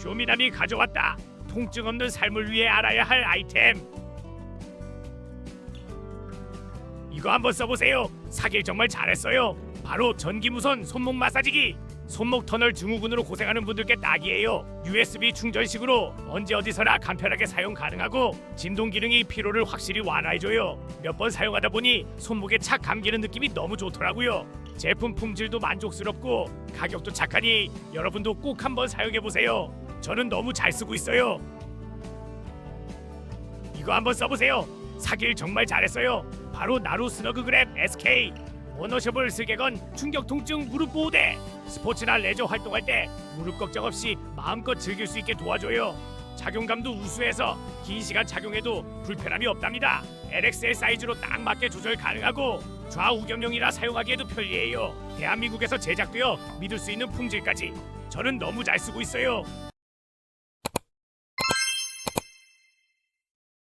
쇼미남이 가져왔다. 통증 없는 삶을 위해 알아야 할 아이템. 이거 한번 써보세요. 사길 정말 잘했어요. 바로 전기무선 손목 마사지기. 손목 터널 증후군으로 고생하는 분들께 딱이에요. USB 충전식으로 언제 어디서나 간편하게 사용 가능하고 진동 기능이 피로를 확실히 완화해줘요. 몇 번 사용하다 보니 손목에 착 감기는 느낌이 너무 좋더라고요. 제품 품질도 만족스럽고 가격도 착하니 여러분도 꼭 한번 사용해보세요. 저는 너무 잘 쓰고 있어요. 이거 한번 써보세요. 사길 정말 잘했어요. 바로 나루 스너그그랩 SK 워너셔블 슬개건 충격 통증 무릎 보호대. 스포츠나 레저 활동할 때 무릎 걱정 없이 마음껏 즐길 수 있게 도와줘요. 착용감도 우수해서 긴 시간 착용해도 불편함이 없답니다. LXL 사이즈로 딱 맞게 조절 가능하고 좌우겸용이라 사용하기에도 편리해요. 대한민국에서 제작되어 믿을 수 있는 품질까지 저는 너무 잘 쓰고 있어요.